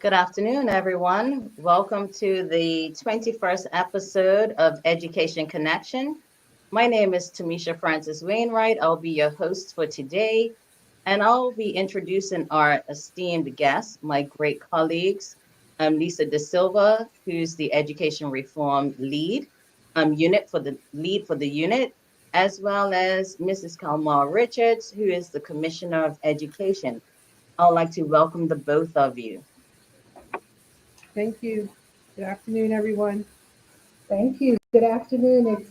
Good afternoon, everyone. Welcome to the 21st episode of Education Connection. My name is Tamisha Francis Wainwright. I'll be your host for today, and I'll be introducing our esteemed guests, my great colleagues. Lisa De Silva, who's the Education Reform lead for the unit, as well as Mrs. Kalmar Richards, who is the Commissioner of Education. I'd like to welcome the both of you. Thank you. Good afternoon, everyone. Thank you. Good afternoon.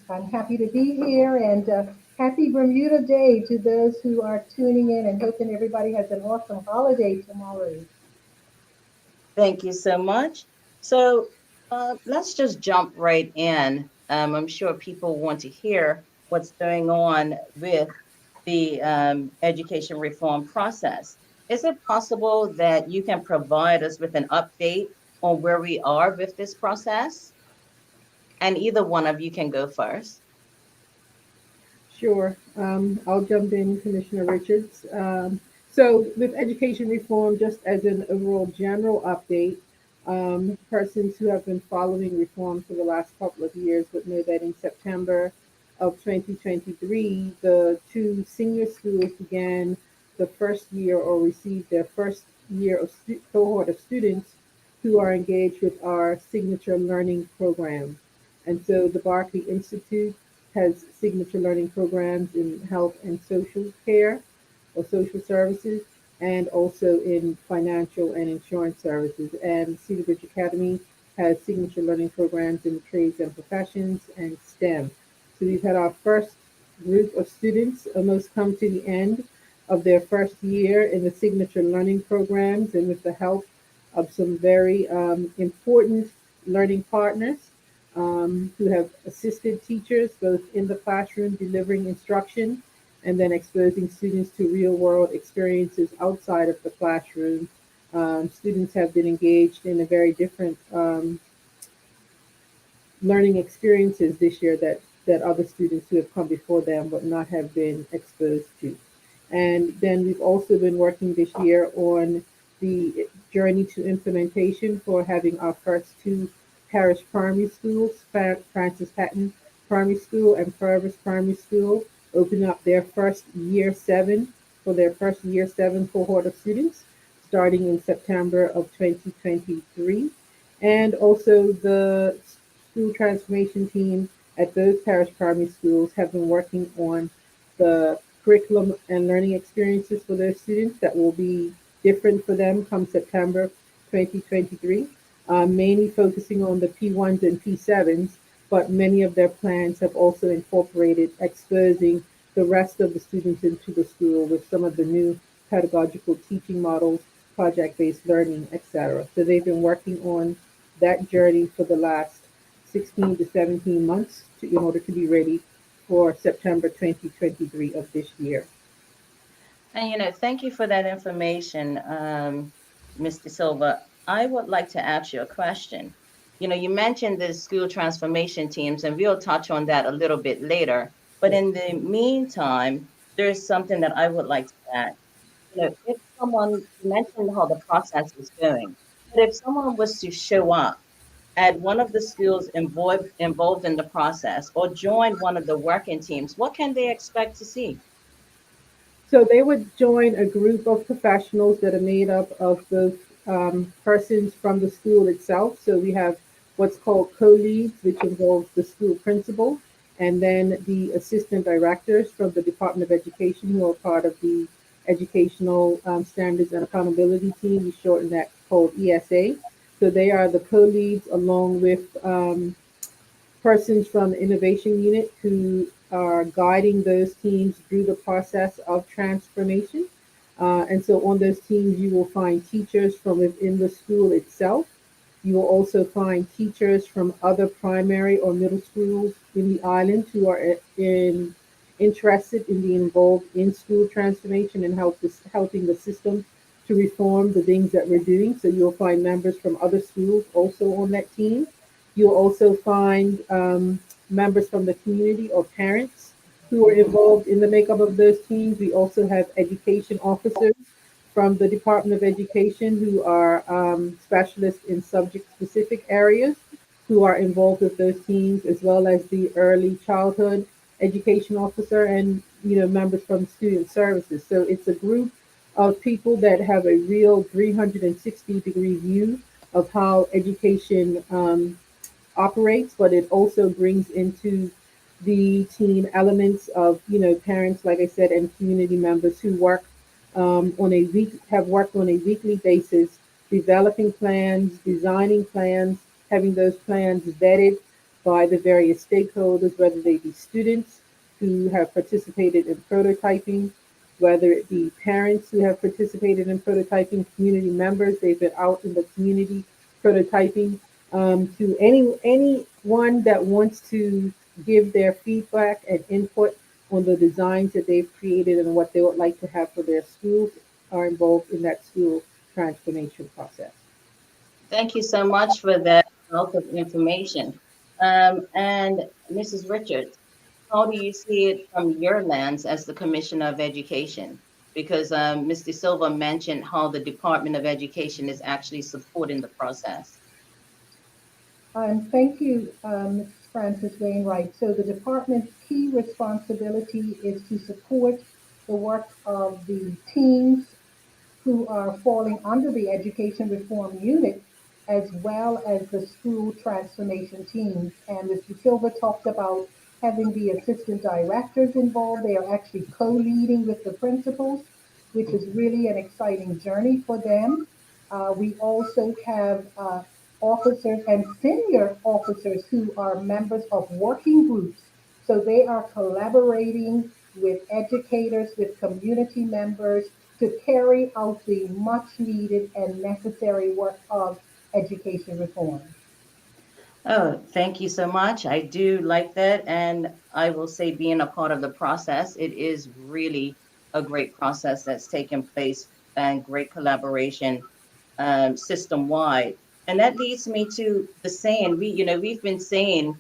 I'm happy to be here and happy Bermuda Day to those who are tuning in and hoping everybody has an awesome holiday tomorrow. Thank you so much. So let's just jump right in. I'm sure people want to hear what's going on with the education reform process. Is it possible that you can provide us with an update on where we are with this process? And either one of you can go first. Sure. I'll jump in, Commissioner Richards. So, with education reform, just as an overall general update, persons who have been following reform for the last couple of years would know that in September of 2023, the two senior schools began the first year or received their first year of cohort of students who are engaged with our signature learning program. And so the Barclay Institute has signature learning programs in health and social care or social services, and also in financial and insurance services. And Cedar Ridge Academy has signature learning programs in trades and professions and STEM. So we've had our first group of students almost come to the end of their first year in the signature learning programs, and with the help of some very important learning partners who have assisted teachers both in the classroom delivering instruction and then exposing students to real world experiences outside of the classroom. Students have been engaged in a very different learning experiences this year that other students who have come before them would not have been exposed to. And then we've also been working this year on the journey to implementation for having our first two parish primary schools, Francis Patton Primary School and Purvis Primary School, open up their first year seven for their first year seven cohort of students starting in September of 2023. And also the school transformation team at those parish primary schools have been working on the curriculum and learning experiences for their students that will be different for them come September 2023, mainly focusing on the P1s and P7s, but many of their plans have also incorporated exposing the rest of the students into the school with some of the new pedagogical teaching models, project-based learning, etc. So they've been working on that journey for the last 16 to 17 months in order to be ready for September 2023 of this year. And thank you for that information, Mr. Silva. I would like to ask you a question. You mentioned the school transformation teams, and we'll touch on that a little bit later. But Yes. in the meantime, there's something that I would like to add. If someone you mentioned how the process is going, but if someone was to show up at one of the schools involved in the process or join one of the working teams, what can they expect to see? So they would join a group of professionals that are made up of both persons from the school itself. So we have what's called co-leads, which involves the school principal, and then the assistant directors from the Department of Education who are part of the Educational Standards and Accountability Team. We shorten that called ESA. So they are the co-leads along with persons from the innovation unit who are guiding those teams through the process of transformation. And so on those teams, you will find teachers from within the school itself. You will also find teachers from other primary or middle schools in the island who are interested in being involved in school transformation and helping the system to reform the things that we're doing. So you'll find members from other schools also on that team. You'll also find members from the community or parents who are involved in the makeup of those teams. We also have education officers from the Department of Education who are specialists in subject-specific areas who are involved with those teams, as well as the early childhood education officer and members from student services. So it's a group of people that have a real 360-degree view of how education operates, but it also brings into the team elements of parents, like I said, and community members who work have worked on a weekly basis, developing plans, designing plans, having those plans vetted by the various stakeholders, whether they be students who have participated in prototyping, whether it be parents who have participated in prototyping, community members, they've been out in the community prototyping, to anyone that wants to give their feedback and input on the designs that they've created and what they would like to have for their schools are involved in that school transformation process. Thank you so much for that wealth of information. And Mrs. Richards, how do you see it from your lens as the Commissioner of Education? Because Mr. Silva mentioned how the Department of Education is actually supporting the process. Thank you, Mrs. Francis Wainwright. So the department's key responsibility is to support the work of the teams who are falling under the Education Reform Unit, as well as the school transformation teams. And Mr. Silva talked about having the assistant directors involved. They are actually co-leading with the principals, which is really an exciting journey for them. We also have officers and senior officers who are members of working groups. So they are collaborating with educators, with community members to carry out the much needed and necessary work of education reform. Oh, thank you so much. I do like that. And I will say, being a part of the process, it is really a great process that's taken place and great collaboration system wide. And that leads me to the saying we've been saying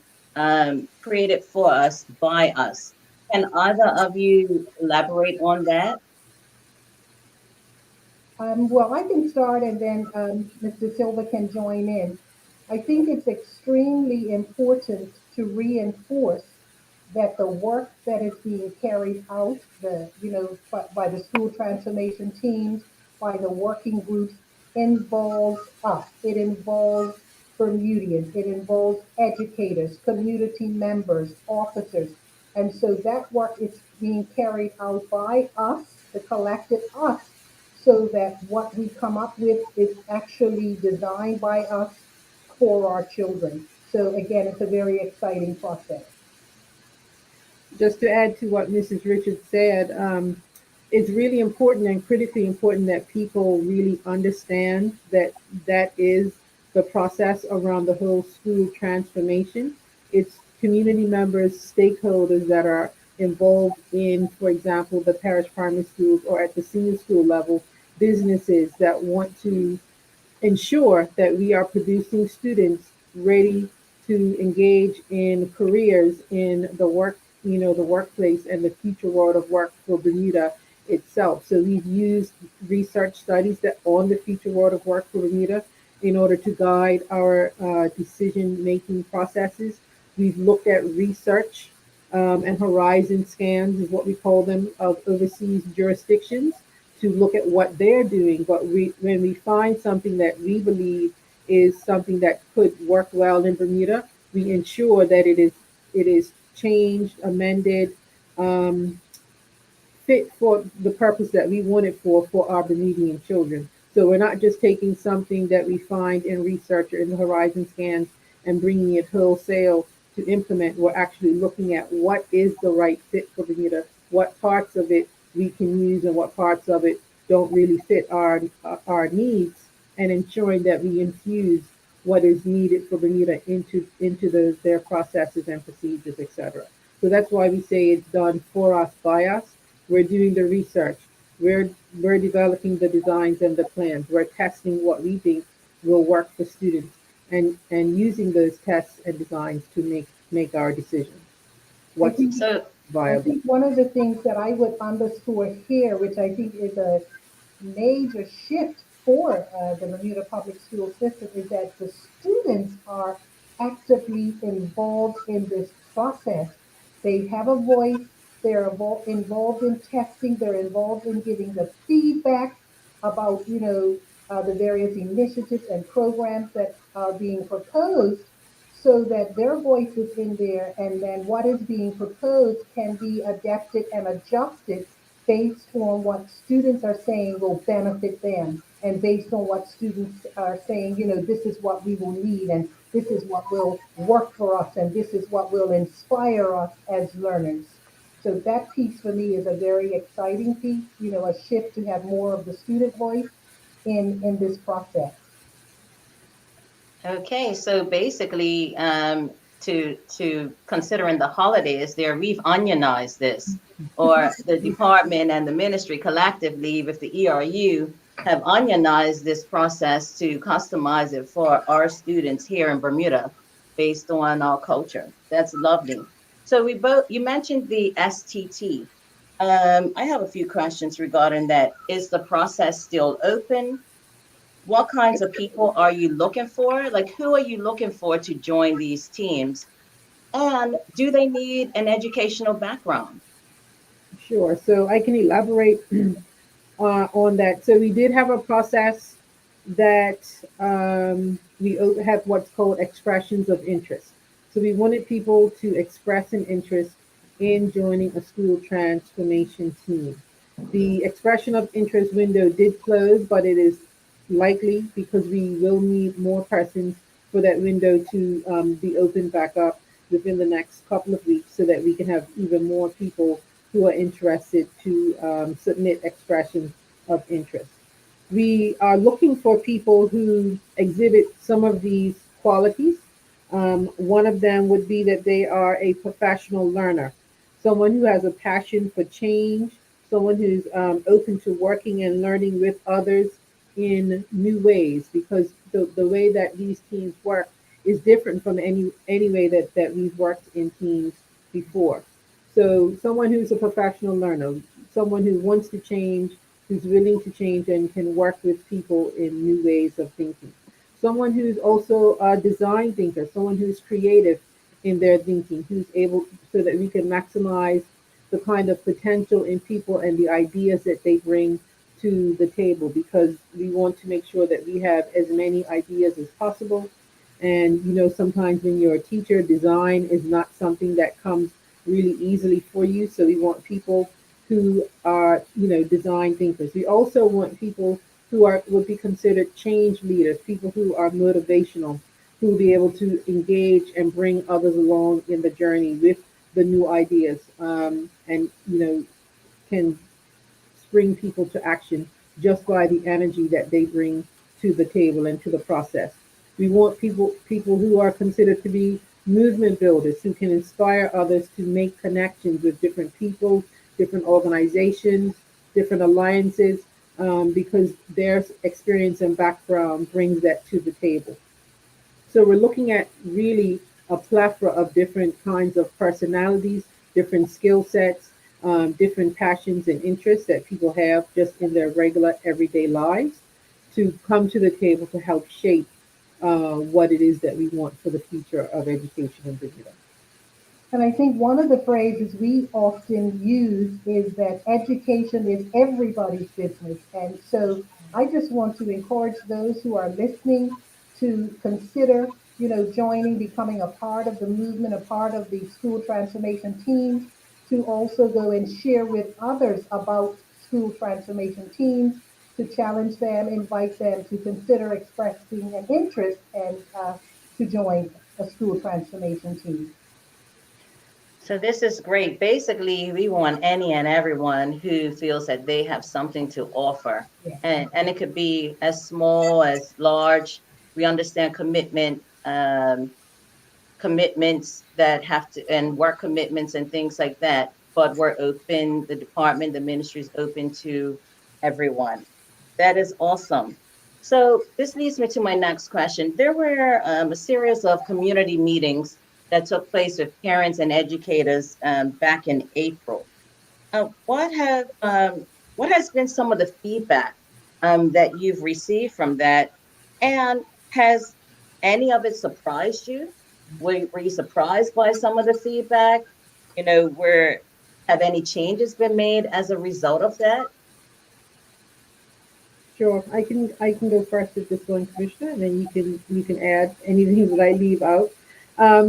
created for us by us. Can either of you elaborate on that? Well, I can start and then Mr. Silva can join in. I think it's extremely important to reinforce that the work that is being carried out, by the school transformation teams, by the working groups, involves us. It involves Bermudians. It involves educators, community members, officers. And so that work is being carried out by us, the collective us, so that what we come up with is actually designed by us for our children. So again, it's a very exciting process. Just to add to what Mrs. Richards said, it's really important and critically important that people really understand that that is the process around the whole school transformation. It's community members, stakeholders that are involved in, for example, the parish primary schools or at the senior school level, businesses that want to ensure that we are producing students ready to engage in careers in the the workplace and the future world of work for Bermuda itself. So we've used research studies that on the future world of work for Bermuda in order to guide our decision-making processes. We've looked at research and horizon scans, is what we call them, of overseas jurisdictions to look at what they're doing. But when we find something that we believe is something that could work well in Bermuda, we ensure that it is changed, amended, um, fit for the purpose that we want it for our Bermudian children. So we're not just taking something that we find in research or in the horizon scans and bringing it wholesale to implement. We're actually looking at what is the right fit for Bermuda, what parts of it we can use and what parts of it don't really fit our needs, and ensuring that we infuse what is needed for Bermuda into their processes and procedures, etc. So that's why we say it's done for us by us. We're doing the research. We're developing the designs and the plans. We're testing what we think will work for students and using those tests and designs to make our decisions. I What's think So I viable? think one of the things that I would underscore here, which I think is a major shift for the Bermuda public school system is that the students are actively involved in this process. They have a voice, they're involved in testing, they're involved in giving the feedback about, the various initiatives and programs that are being proposed so that their voice is in there and then what is being proposed can be adapted and adjusted based on what students are saying will benefit them and based on what students are saying, this is what we will need and this is what will work for us and this is what will inspire us as learners. So that piece for me is a very exciting piece, a shift to have more of the student voice in this process. Okay, so basically, to considering the holidays there, we've onionized this, or the department and the ministry collectively with the ERU have onionized this process to customize it for our students here in Bermuda based on our culture. That's lovely. So you mentioned the STT. I have a few questions regarding that. Is the process still open? What kinds of people are you looking for? Like, who are you looking for to join these teams? And do they need an educational background? Sure. So I can elaborate on that. So we did have a process that have what's called expressions of interest. So we wanted people to express an interest in joining a school transformation team. The expression of interest window did close, but it is likely because we will need more persons for that window to be opened back up within the next couple of weeks so that we can have even more people who are interested to submit expressions of interest. We are looking for people who exhibit some of these qualities. One of them would be that they are a professional learner, someone who has a passion for change, someone who's open to working and learning with others in new ways, because the way that these teams work is different from any way that we've worked in teams before. So someone who's a professional learner, someone who wants to change, who's willing to change and can work with people in new ways of thinking. Someone who's also a design thinker, someone who's creative in their thinking, who's able so that we can maximize the kind of potential in people and the ideas that they bring to the table, because we want to make sure that we have as many ideas as possible. And sometimes when you're a teacher, design is not something that comes really easily for you. So we want people who are, design thinkers. We also want people who would be considered change leaders, people who are motivational, who will be able to engage and bring others along in the journey with the new ideas, and can spring people to action just by the energy that they bring to the table and to the process. We want people who are considered to be movement builders, who can inspire others to make connections with different people, different organizations, different alliances, because their experience and background brings that to the table. So we're looking at really a plethora of different kinds of personalities, different skill sets, different passions and interests that people have just in their regular everyday lives to come to the table to help shape what it is that we want for the future of education in Bermuda. And I think one of the phrases we often use is that education is everybody's business. And so I just want to encourage those who are listening to consider, joining, becoming a part of the movement, a part of the school transformation teams, to also go and share with others about school transformation teams, to challenge them, invite them to consider expressing an interest and to join a school transformation team. So this is great. Basically, we want any and everyone who feels that they have something to offer. Yeah. And it could be as small as large. We understand commitments that have to, and work commitments and things like that. But we're open, the department, the ministry is open to everyone. That is awesome. So this leads me to my next question. There were a series of community meetings that took place with parents and educators back in April. What has been some of the feedback that you've received from that? And has any of it surprised you? Were you surprised by some of the feedback? Where have any changes been made as a result of that? Sure, I can go first with this one, Commissioner, and then you can add anything that I leave out.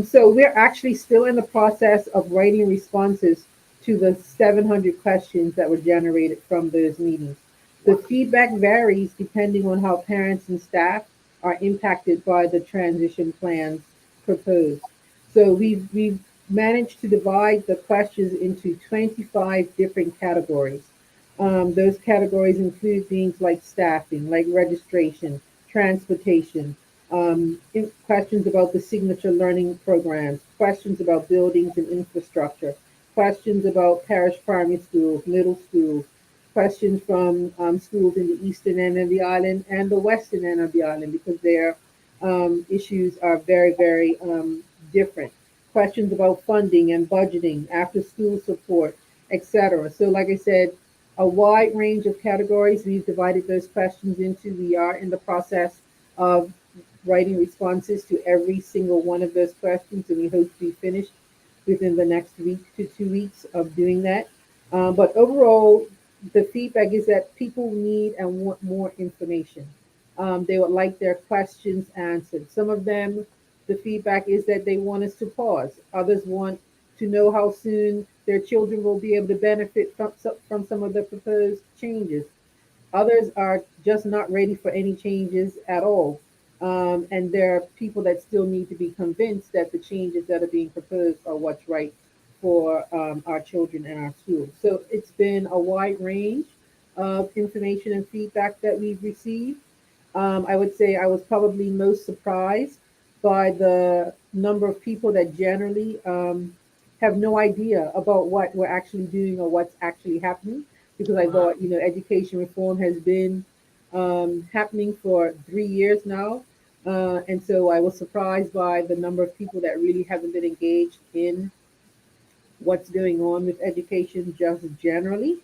So we're actually still in the process of writing responses to the 700 questions that were generated from those meetings. The feedback varies depending on how parents and staff are impacted by the transition plans proposed. So we've managed to divide the questions into 25 different categories. Those categories include things like staffing, like registration, transportation, questions about the signature learning programs, questions about buildings and infrastructure, questions about parish primary schools, middle schools, questions from schools in the eastern end of the island and the western end of the island because their issues are very, very different. Questions about funding and budgeting, after school support, etc. So, like I said, a wide range of categories. We've divided those questions into. We are in the process of writing responses to every single one of those questions, and we hope to be finished within the next week to 2 weeks of doing that. But overall, the feedback is that people need and want more information. They would like their questions answered. Some of them, the feedback is that they want us to pause. Others want to know how soon their children will be able to benefit from some of the proposed changes. Others are just not ready for any changes at all. And there are people that still need to be convinced that the changes that are being proposed are what's right for our children and our schools. So it's been a wide range of information and feedback that we've received. I would say I was probably most surprised by the number of people that generally have no idea about what we're actually doing or what's actually happening. Because I Wow. thought, education reform has been happening for 3 years now. And so I was surprised by the number of people that really haven't been engaged in what's going on with education just generally.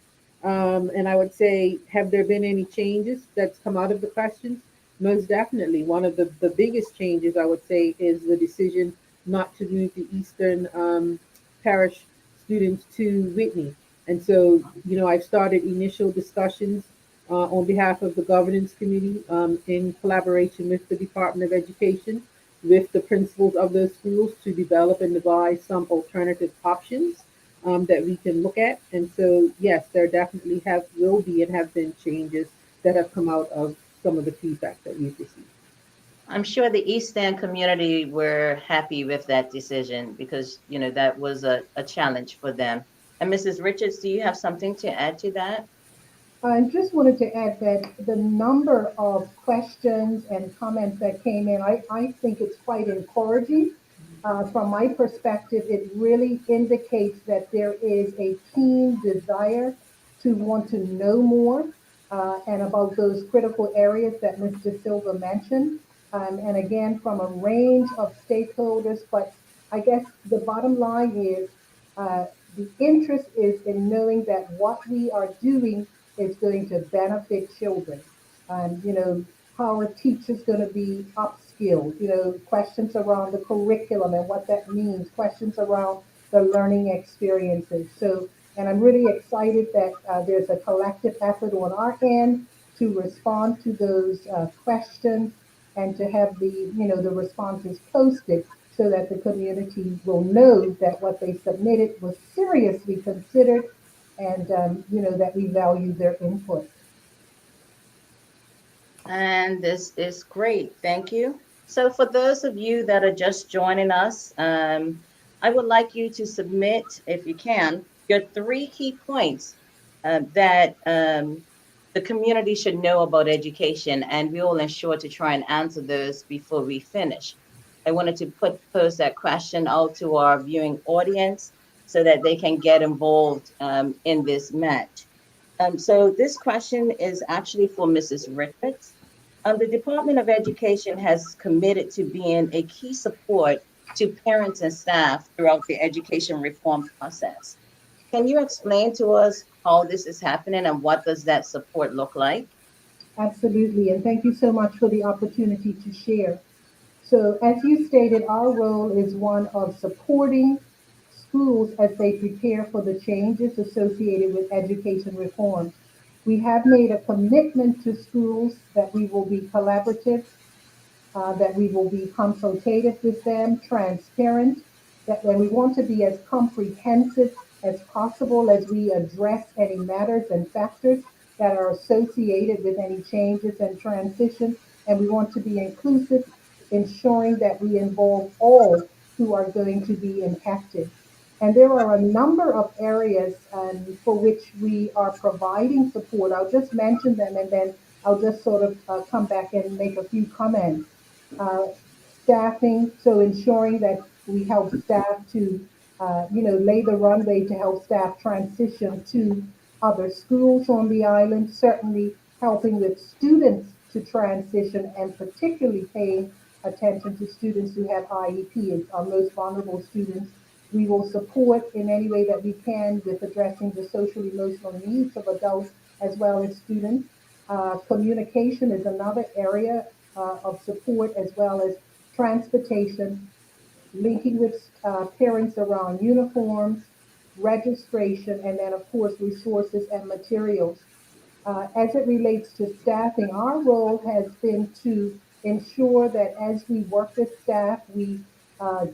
And I would say, have there been any changes that's come out of the questions? Most definitely. One of the biggest changes, I would say, is the decision not to move the Eastern Parish students to Whitney. And so, I've started initial discussions on behalf of the governance committee in collaboration with the Department of Education with the principals of those schools to develop and devise some alternative options that we can look at. And so, yes, there definitely will be and have been changes that have come out of some of the feedback that we've received. I'm sure the East End community were happy with that decision because, that was a challenge for them. And Mrs. Richards, do you have something to add to that? I just wanted to add that the number of questions and comments that came in, I think it's quite encouraging. From my perspective, it really indicates that there is a keen desire to want to know more and about those critical areas that Mr. Silva mentioned. And again, from a range of stakeholders, but I guess the bottom line is uh, the interest is in knowing that what we are doing is going to benefit children. How are teachers going to be upskilled? Questions around the curriculum and what that means, questions around the learning experiences. So, and I'm really excited that there's a collective effort on our end to respond to those questions and to have the responses posted so that the community will know that what they submitted was seriously considered and that we value their input. And this is great. Thank you. So, for those of you that are just joining us, I would like you to submit, if you can, your three key points that the community should know about education, and we will ensure to try and answer those before we finish. I wanted to pose that question out to our viewing audience so that they can get involved in this match. So this question is actually for Mrs. Richards. The Department of Education has committed to being a key support to parents and staff throughout the education reform process. Can you explain to us how this is happening and what does that support look like? Absolutely, and thank you so much for the opportunity to share. So, as you stated, our role is one of supporting schools as they prepare for the changes associated with education reform. We have made a commitment to schools that we will be collaborative, that we will be consultative with them, transparent, that we want to be as comprehensive as possible as we address any matters and factors that are associated with any changes and transition. And we want to be inclusive, ensuring that we involve all who are going to be impacted. And there are a number of areas for which we are providing support. I'll just mention them and then I'll just sort of come back and make a few comments. uh, Staffing, so ensuring that we help staff to, lay the runway to help staff transition to other schools on the island, certainly helping with students to transition and particularly paying attention to students who have IEPs, our most vulnerable students. We will support in any way that we can with addressing the social emotional needs of adults as well as students. Communication is another area of support, as well as transportation, linking with parents around uniforms, registration, and then, of course, resources and materials. As it relates to staffing, our role has been to ensure that as we work with staff, we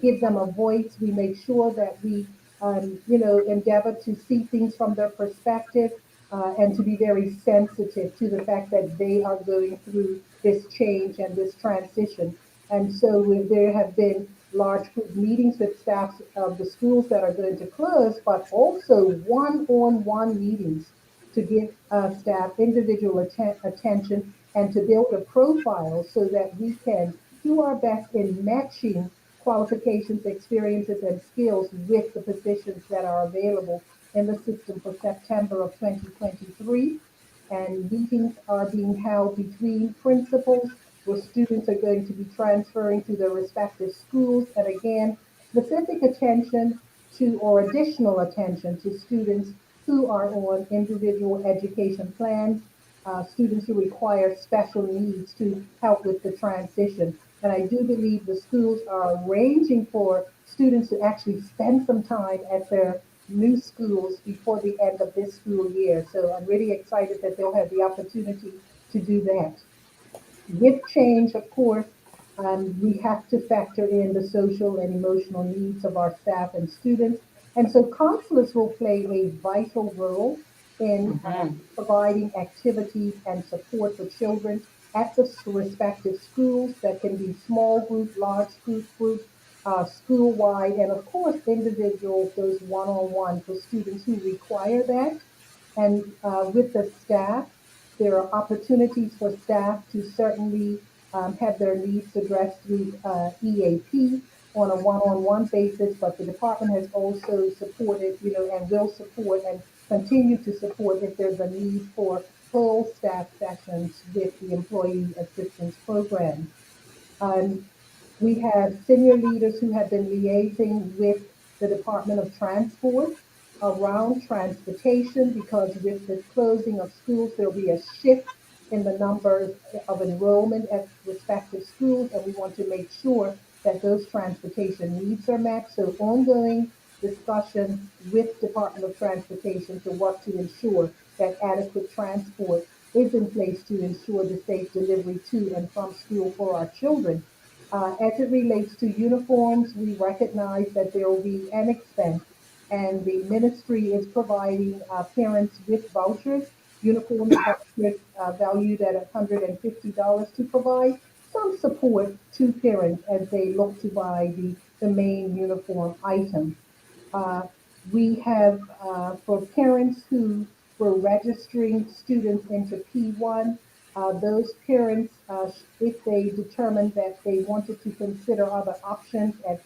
give them a voice. We make sure that we, endeavor to see things from their perspective and to be very sensitive to the fact that they are going through this change and this transition. And so there have been large group meetings with staff of the schools that are going to close, but also one-on-one meetings to give staff individual attention and to build a profile so that we can do our best in matching qualifications, experiences, and skills with the positions that are available in the system for September of 2023. And meetings are being held between principals where students are going to be transferring to their respective schools. And again, specific attention to or additional attention to students who are on individual education plans, students who require special needs to help with the transition. And I do believe the schools are arranging for students to actually spend some time at their new schools before the end of this school year. So I'm really excited that they'll have the opportunity to do that. With change, of course, we have to factor in the social and emotional needs of our staff and students. And so counselors will play a vital role in Mhm. providing activities and support for children at the respective schools that can be small group, large group, school-wide, and of course, individual, those one-on-one for students who require that. And with the staff, there are opportunities for staff to certainly have their needs addressed through EAP on a one-on-one basis, but the department has also supported, and will support and continue to support if there's a need for full staff sessions with the employee assistance program. Um, we have senior leaders who have been liaising with the Department of Transport around transportation because with the closing of schools, there'll be a shift in the numbers of enrollment at respective schools, and we want to make sure that those transportation needs are met. So ongoing discussion with Department of Transportation to work to ensure that adequate transport is in place to ensure the safe delivery to and from school for our children. As it relates to uniforms, we recognize that there will be an expense, and the ministry is providing parents with vouchers, uniform vouchers valued at $150 to provide some support to parents as they look to buy the main uniform item. Uh, we have, for parents who were registering students into P1, those parents, if they determined that they wanted to consider other options at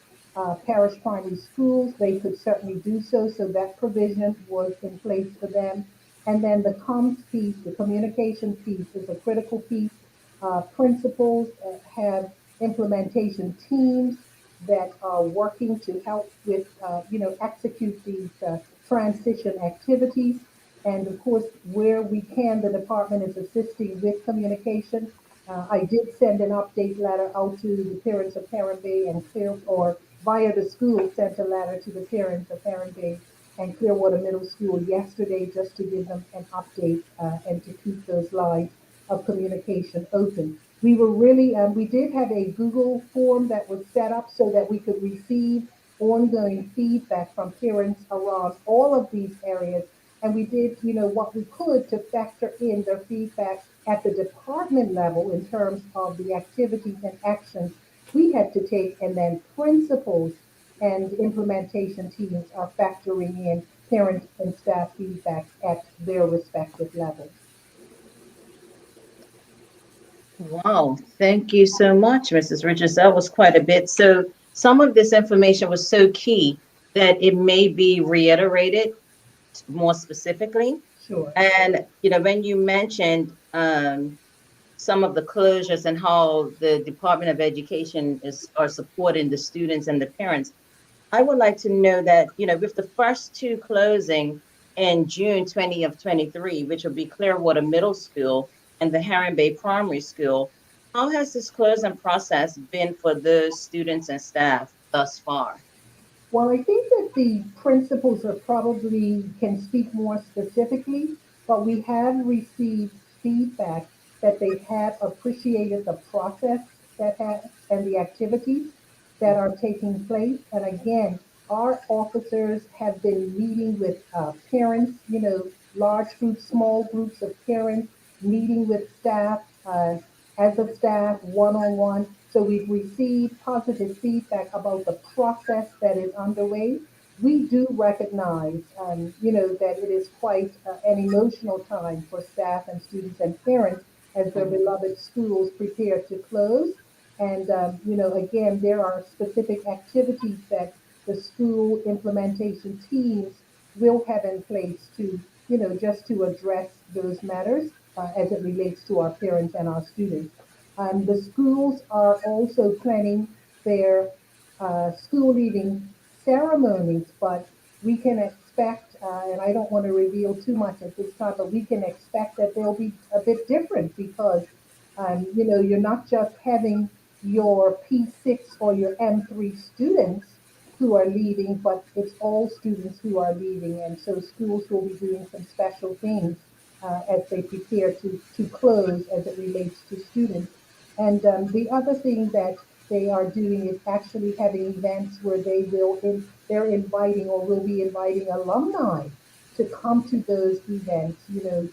parish primary schools, they could certainly do so. So that provision was in place for them. And then the comms piece, the communication piece is a critical piece. Principals have implementation teams that are working to help with, execute these transition activities. And of course, where we can, the department is assisting with communication. I did send an update letter out to the parents of Parent Bay and Clear, or via the school, sent a letter to the parents of Parent Bay and Clearwater Middle School yesterday just to give them an update and to keep those lines of communication open. We were really, we did have a Google form that was set up so that we could receive ongoing feedback from parents around all of these areas. And we did, what we could to factor in their feedback at the department level in terms of the activities and actions we had to take, and then principals and implementation teams are factoring in parent and staff feedback at their respective levels. Wow, thank you so much, Mrs. Richards. That was quite a bit. So some of this information was so key that it may be reiterated more specifically. Sure. And, when you mentioned some of the closures and how the Department of Education are supporting the students and the parents, I would like to know that, with the first two closing in June 20 of 23, which will be Clearwater Middle School and the Heron Bay Primary School, how has this closing process been for those students and staff thus far? Well, I think that the principals are probably can speak more specifically, but we have received feedback that they have appreciated the process that has and the activities that are taking place. And again, our officers have been meeting with parents, large groups, small groups of parents, meeting with staff, as a staff, one-on-one. So we've received positive feedback about the process that is underway. We do recognize, that it is quite an emotional time for staff and students and parents as their beloved schools prepare to close. And, again, there are specific activities that the school implementation teams will have in place to, just to address those matters as it relates to our parents and our students. The schools are also planning their school leaving ceremonies, but we can expect, and I don't want to reveal too much at this time, but we can expect that they'll be a bit different because, you're not just having your P6 or your M3 students who are leaving, but it's all students who are leaving. And so schools will be doing some special things as they prepare to close as it relates to students. And the other thing that they are doing is actually having events where they're inviting or will be inviting alumni to come to those events,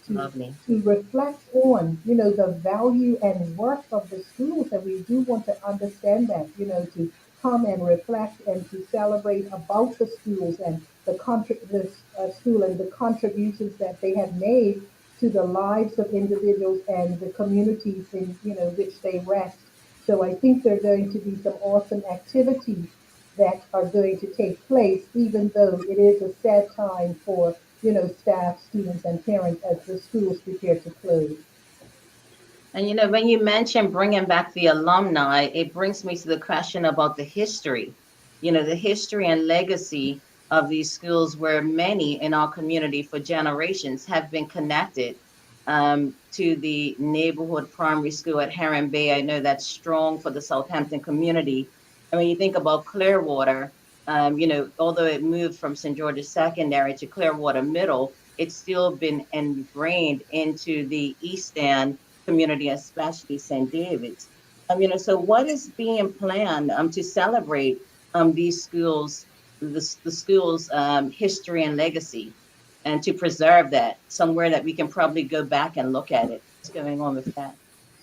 Lovely. to reflect on, the value and worth of the schools. And we do want to understand that, to come and reflect and to celebrate about the schools and the school and the contributions that they have made to the lives of individuals and the communities in, which they rest. So I think there are going to be some awesome activities that are going to take place, even though it is a sad time for, staff, students, and parents as the schools prepare to close. And when you mention bringing back the alumni, it brings me to the question about the history, the history and legacy of these schools where many in our community for generations have been connected to the neighborhood primary school at Heron Bay. I know that's strong for the Southampton community. And when you think about Clearwater, although it moved from St. George's Secondary to Clearwater Middle, it's still been ingrained into the East End community, especially St. David's. So what is being planned to celebrate these schools, the schools' history and legacy, and to preserve that somewhere that we can probably go back and look at it? What's going on with that?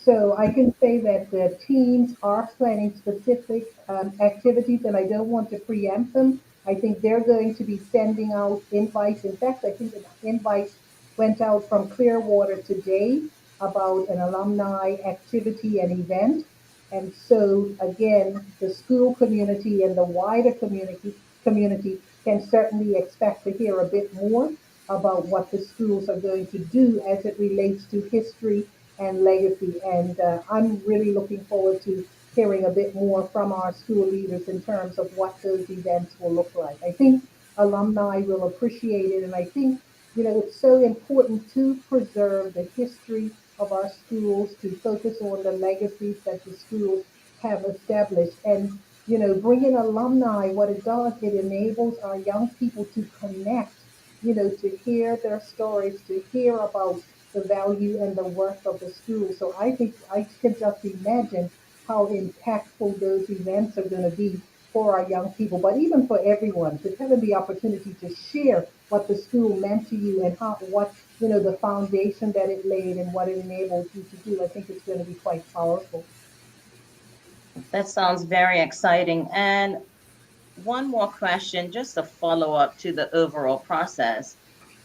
So I can say that the teams are planning specific activities, and I don't want to preempt them. I think they're going to be sending out invites. In fact, I think an invite went out from Clearwater today about an alumni activity and event. And so again, the school community and the wider community can certainly expect to hear a bit more about what the schools are going to do as it relates to history and legacy. And I'm really looking forward to hearing a bit more from our school leaders in terms of what those events will look like. I think alumni will appreciate it, and I think it's so important to preserve the history of our schools, to focus on the legacies that the schools have established. And, bringing alumni, what it does, it enables our young people to connect, to hear their stories, to hear about the value and the worth of the school. So I think I can just imagine how impactful those events are going to be for our young people, but even for everyone, to have the opportunity to share what the school meant to you and the foundation that it laid and what it enabled you to do. I think it's going to be quite powerful. That sounds very exciting. And one more question, just a follow up to the overall process.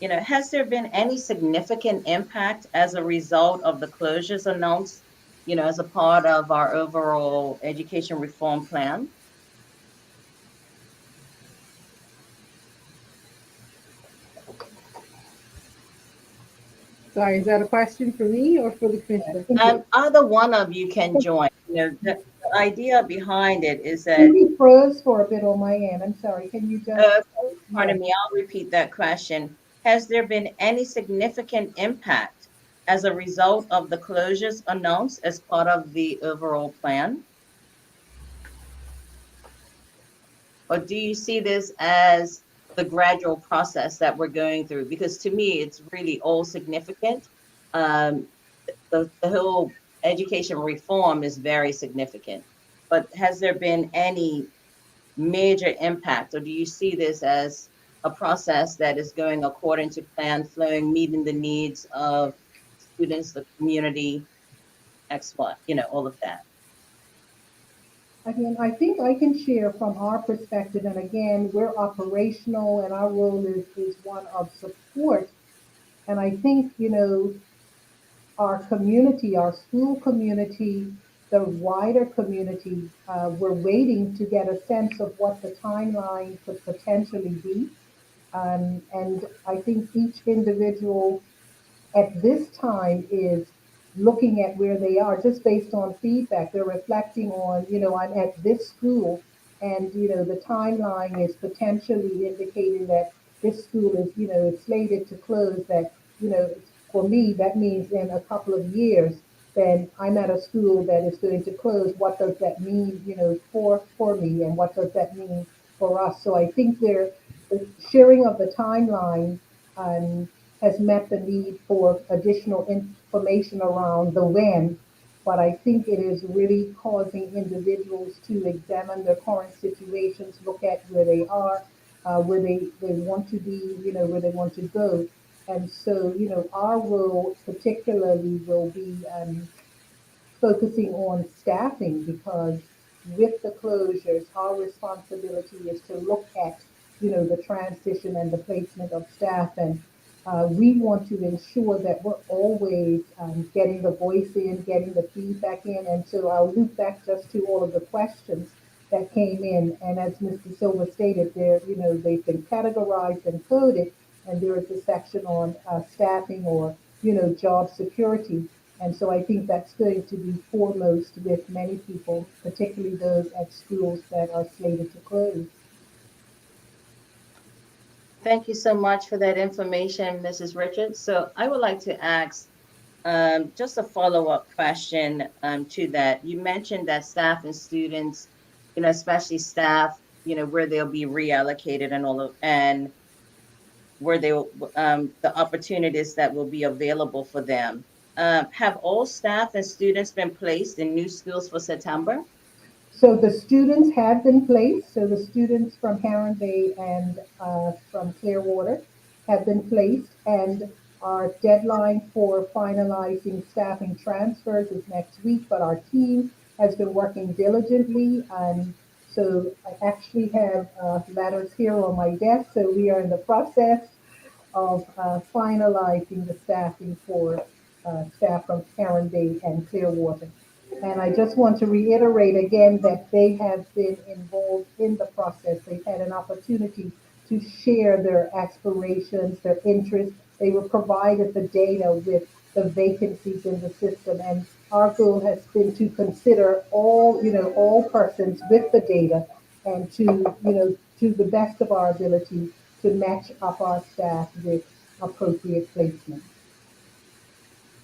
Has there been any significant impact as a result of the closures announced, as a part of our overall education reform plan? Sorry, is that a question for me or for the I commissioner? think Either one of you can join. The idea behind it is that, you froze for a bit on my end. I'm sorry. Can you just, uh, yeah. pardon me, I'll repeat that question. Has there been any significant impact as a result of the closures announced as part of the overall plan? Or do you see this as the gradual process that we're going through? Because to me, it's really all significant. Um, the whole education reform is very significant. But has there been any major impact, or do you see this as a process that is going according to plan, flowing, meeting the needs of students, the community, X, Y, all of that? I mean, I think I can share from our perspective, and again, we're operational and our role is one of support. And I think, our community, our school community, the wider community, we're waiting to get a sense of what the timeline could potentially be. And I think each individual at this time is looking at where they are just based on feedback. They're reflecting on, I'm at this school and, the timeline is potentially indicating that this school is, it's slated to close that, for me, that means in a couple of years, then I'm at a school that is going to close. What does that mean, for me, and what does that mean for us? So I think the sharing of the timeline um, has met the need for additional information around the when, but I think it is really causing individuals to examine their current situations, look at where they are, where they want to be, where they want to go. And so, our role particularly will be focusing on staffing because with the closures, our responsibility is to look at, the transition and the placement of staff. And we want to ensure that we're always getting the voice in, getting the feedback in. And so I'll loop back just to all of the questions that came in. And as Mr. Silva stated, they've been categorized and coded, and there is a section on staffing or, job security. And so I think that's going to be foremost with many people, particularly those at schools that are slated to close. Thank you so much for that information, Mrs. Richards. So I would like to ask just a follow-up question to that. You mentioned that staff and students, especially staff, where they'll be reallocated and and where they the opportunities that will be available for them. Have all staff and students been placed in new schools for September? So the students have been placed. So the students from Heron Bay and from Clearwater have been placed, and our deadline for finalizing staffing transfers is next week. But our team has been working diligently, and so I actually have letters here on my desk. So we are in the process of finalizing the staffing for staff from Heron Bay and Clearwater. And I just want to reiterate again that they have been involved in the process. They've had an opportunity to share their aspirations, their interests. They were provided the data with the vacancies in the system. And our goal has been to consider all persons with the data and to the best of our ability to match up our staff with appropriate placement.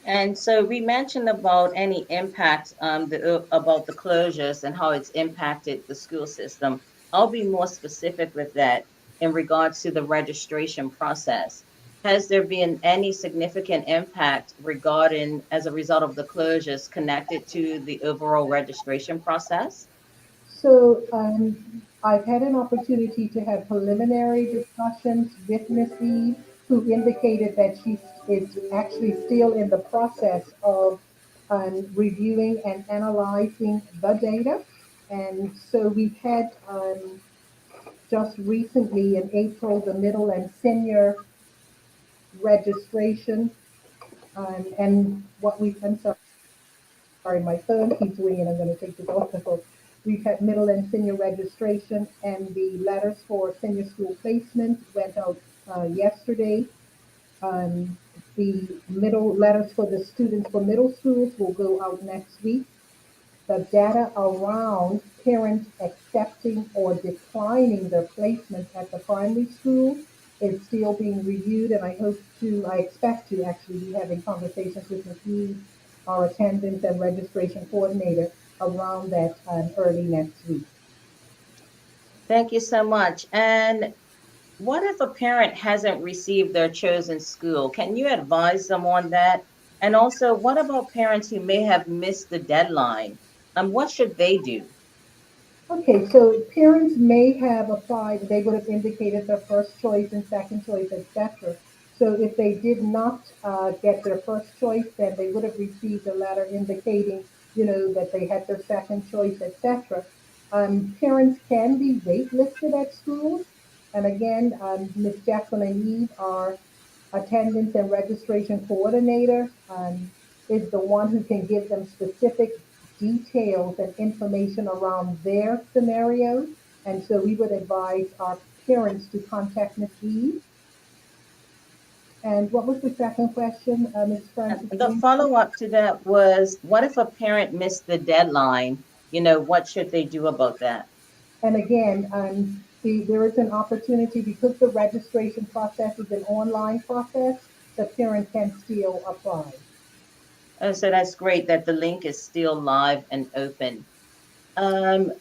And so we mentioned about any impact, about the closures and how it's impacted the school system. I'll be more specific with that in regards to the registration process. Has there been any significant impact regarding as a result of the closures connected to the overall registration process? So I've had an opportunity to have preliminary discussions with Ms. Eve, who indicated that she is actually still in the process of reviewing and analyzing the data. And so we've had just recently in April the middle and senior registration, and what we I'm sorry, my phone keeps ringing. I'm going to take this off. So we've had middle and senior registration, and the letters for senior school placement went out yesterday. Um, the middle letters for the students for middle schools will go out next week. The data around parents accepting or declining their placement at the primary school is still being reviewed, and I expect to actually be having conversations with Ms. Lee, our attendance and registration coordinator, around that early next week. Thank you so much. And what if a parent hasn't received their chosen school? Can you advise them on that? And also, what about parents who may have missed the deadline? What should they do? Okay, so parents may have applied, they would have indicated their first choice and second choice, etc. So if they did not get their first choice, then they would have received a letter indicating, that they had their second choice, etc. Parents can be waitlisted at schools. And again, Ms. Jacqueline Eve, our attendance and registration coordinator, is the one who can give them specific details and information around their scenarios. And so we would advise our parents to contact Ms. Eve. And what was the second question, Ms. Francis? The follow-up to that was, what if a parent missed the deadline? What should they do about that? And again, there is an opportunity because the registration process is an online process, the parent can still apply. So that's great that the link is still live and open. I'm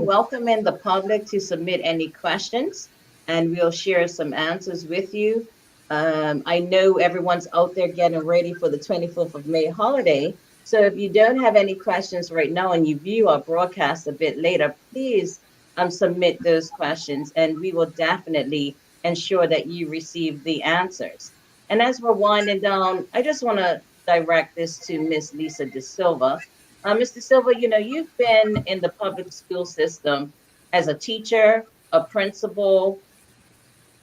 welcoming the public to submit any questions, and we'll share some answers with you. I know everyone's out there getting ready for the 24th of May holiday. So if you don't have any questions right now and you view our broadcast a bit later, please submit those questions, and we will definitely ensure that you receive the answers. And as we're winding down, I just want to direct this to Miss Lisa De Silva. Mr. Silva, you've been in the public school system as a teacher, a principal,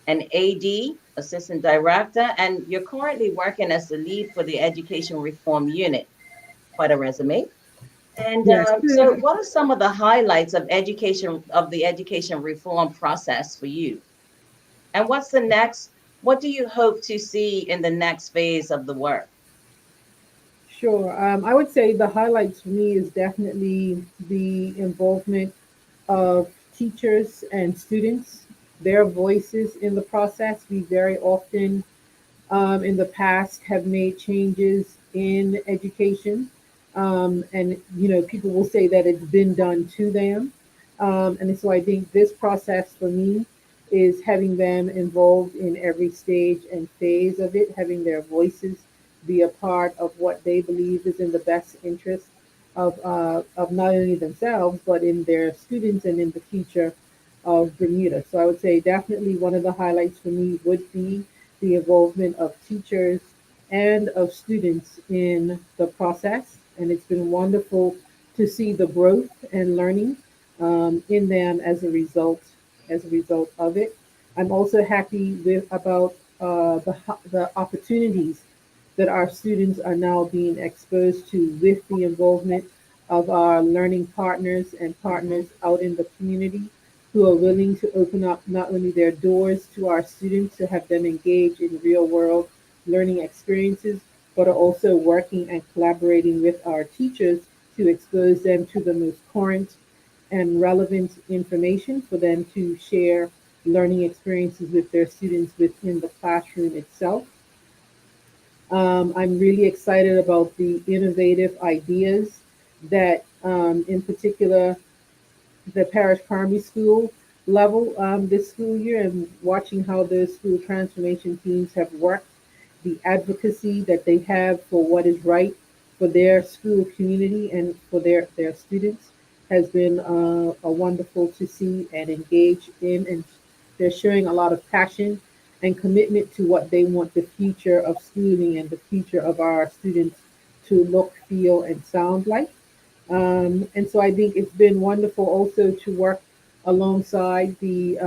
an AD, assistant director, and you're currently working as the lead for the education reform unit. Quite a resume. And Yes. so what are some of the highlights of the education reform process for you? And what do you hope to see in the next phase of the work? Sure. I would say the highlights for me is definitely the involvement of teachers and students, their voices in the process. We very often in the past have made changes in education. And, people will say that it's been done to them. And so I think this process for me is having them involved in every stage and phase of it, having their voices be a part of what they believe is in the best interest of not only themselves, but in their students and in the future of Bermuda. So I would say definitely one of the highlights for me would be the involvement of teachers and of students in the process. And it's been wonderful to see the growth and learning in them as a result of it. I'm also happy about the opportunities that our students are now being exposed to with the involvement of our learning partners and partners out in the community who are willing to open up not only their doors to our students to have them engage in real world learning experiences, but are also working and collaborating with our teachers to expose them to the most current and relevant information for them to share learning experiences with their students within the classroom itself. I'm really excited about the innovative ideas that, in particular, the parish primary school level this school year, and watching how those school transformation teams have worked, the advocacy that they have for what is right for their school community and for their students has been a wonderful to see and engage in, and they're showing a lot of passion and commitment to what they want the future of schooling and the future of our students to look, feel, and sound like. And so I think it's been wonderful also to work alongside the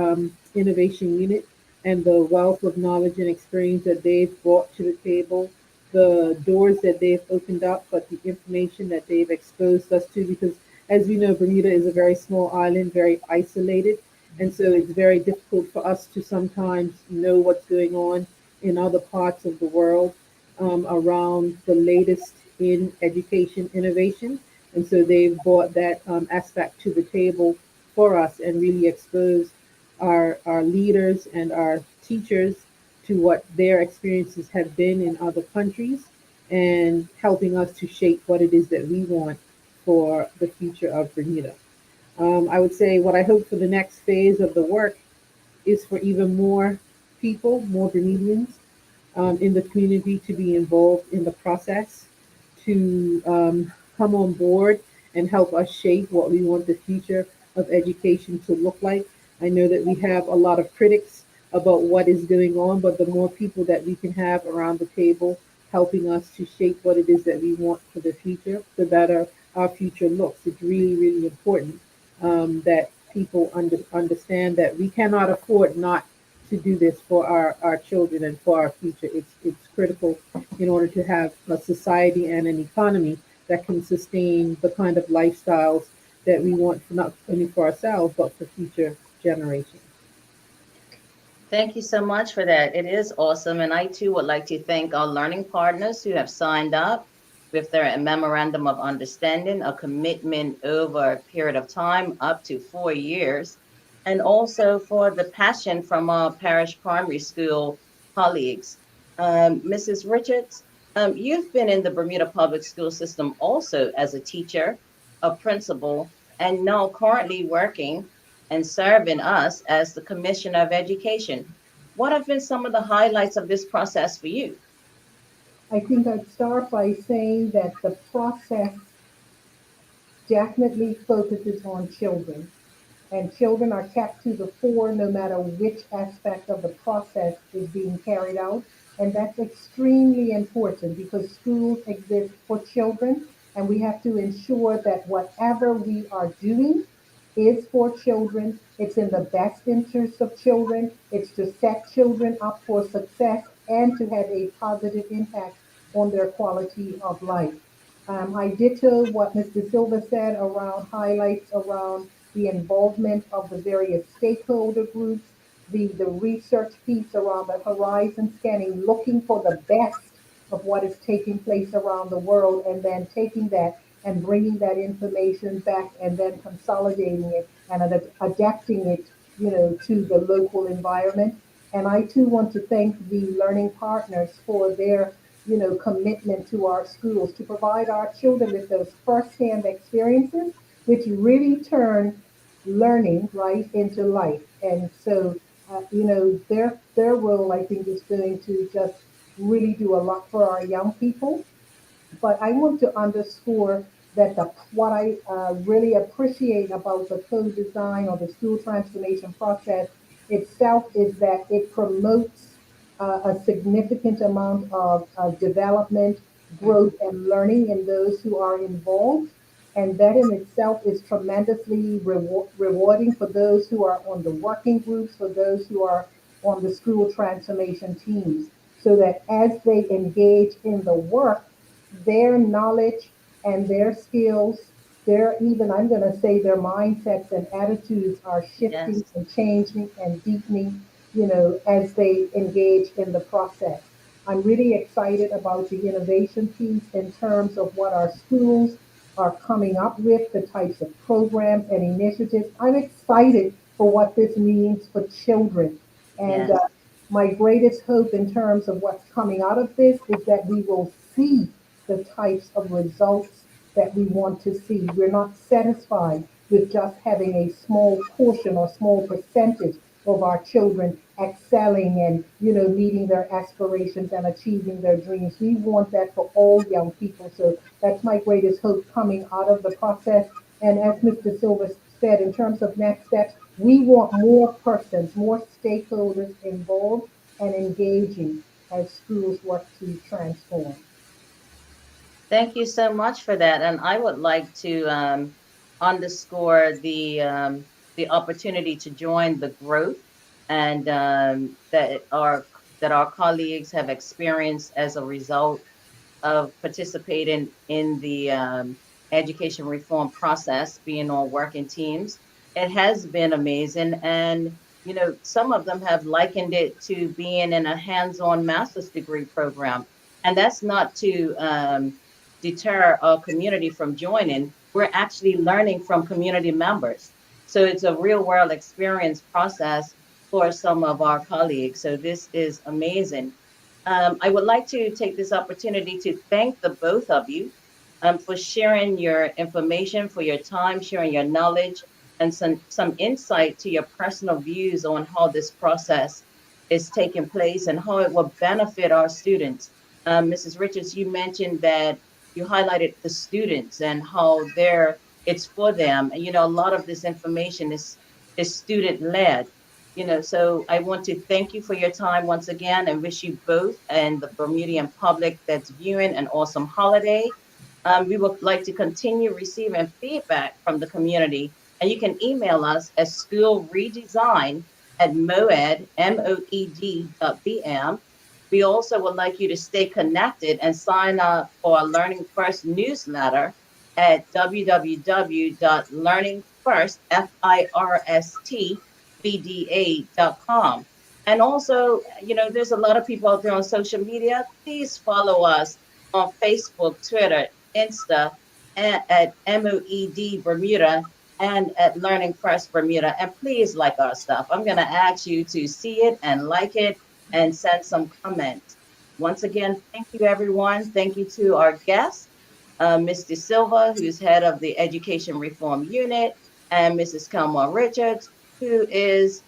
innovation unit and the wealth of knowledge and experience that they've brought to the table, the doors that they've opened up, but the information that they've exposed us to. Because, as you know, Bermuda is a very small island, very isolated. And so it's very difficult for us to sometimes know what's going on in other parts of the world around the latest in education innovation. And so they've brought that aspect to the table for us and really exposed our leaders and our teachers to what their experiences have been in other countries and helping us to shape what it is that we want for the future of Bermuda. I would say what I hope for the next phase of the work is for even more people, more Bermudians in the community to be involved in the process, to come on board and help us shape what we want the future of education to look like. I know that we have a lot of critics about what is going on, but the more people that we can have around the table helping us to shape what it is that we want for the future, the better our future looks. It's really, really important that people understand that we cannot afford not to do this for our children and for our future. It's critical in order to have a society and an economy that can sustain the kind of lifestyles that we want for not only for ourselves but for future generations. Thank you so much for that. It is awesome. And I too would like to thank our learning partners who have signed up with their memorandum of understanding, a commitment over a period of time up to 4 years, and also for the passion from our parish primary school colleagues. Mrs. Richards, you've been in the Bermuda public school system also as a teacher, a principal, and now currently working and serving us as the Commissioner of Education. What have been some of the highlights of this process for you? I think I'd start by saying that the process definitely focuses on children, and children are kept to the fore no matter which aspect of the process is being carried out. And that's extremely important because schools exist for children, and we have to ensure that whatever we are doing is for children. It's in the best interest of children. It's to set children up for success and to have a positive impact on their quality of life. I ditto what Mr. Silva said around highlights around the involvement of the various stakeholder groups, the research piece around the horizon scanning, looking for the best of what is taking place around the world, and then taking that and bringing that information back and then consolidating it and adapting it, to the local environment. And I too want to thank the learning partners for their commitment to our schools to provide our children with those firsthand experiences, which really turn learning right into life. And so, their role, I think, is going to just really do a lot for our young people. But I want to underscore that what I really appreciate about the co-design or the school transformation process itself is that it promotes a significant amount of development, growth, and learning in those who are involved. And that in itself is tremendously rewarding for those who are on the working groups, for those who are on the school transformation teams, so that as they engage in the work, their knowledge and their skills, their even, I'm going to say, their mindsets and attitudes are shifting Yes. and changing and deepening, as they engage in the process. I'm really excited about the innovation piece in terms of what our schools are coming up with, the types of programs and initiatives. I'm excited for what this means for children. And Yes. my greatest hope in terms of what's coming out of this is that we will see the types of results that we want to see. We're not satisfied with just having a small portion or small percentage of our children excelling and, meeting their aspirations and achieving their dreams. We want that for all young people. So that's my greatest hope coming out of the process. And as Mr. Silver said, in terms of next steps, we want more persons, more stakeholders involved and engaging as schools work to transform. Thank you so much for that. And I would like to underscore the opportunity to join the growth and that our colleagues have experienced as a result of participating in the education reform process, being on working teams. It has been amazing. And, some of them have likened it to being in a hands-on master's degree program. And that's not to deter our community from joining. We're actually learning from community members. So it's a real world experience process for some of our colleagues. So this is amazing. I would like to take this opportunity to thank the both of you for sharing your information, for your time, sharing your knowledge, and some insight to your personal views on how this process is taking place and how it will benefit our students. Mrs. Richards, you mentioned that you highlighted the students and how it's for them. And, a lot of this information is student led. So I want to thank you for your time once again and wish you both and the Bermudian public that's viewing an awesome holiday. We would like to continue receiving feedback from the community, and you can email us at schoolredesign@moed, moed.bm. We also would like you to stay connected and sign up for our Learning First newsletter at www.learningfirstbda.com. And also, there's a lot of people out there on social media. Please follow us on Facebook, Twitter, Insta, at MOED Bermuda and at Learning First Bermuda. And please like our stuff. I'm going to ask you to see it and like it and send some comments. Once again, thank you, everyone. Thank you to our guest, Mr. Silva, who's head of the Education Reform Unit, and Mrs. Kelmore Richards, who is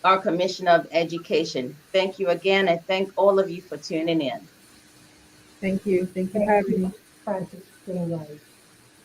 our Commissioner of Education. Thank you again, and thank all of you for tuning in. Thank you. Thank you for Thank having you, me. Francis Wainwright.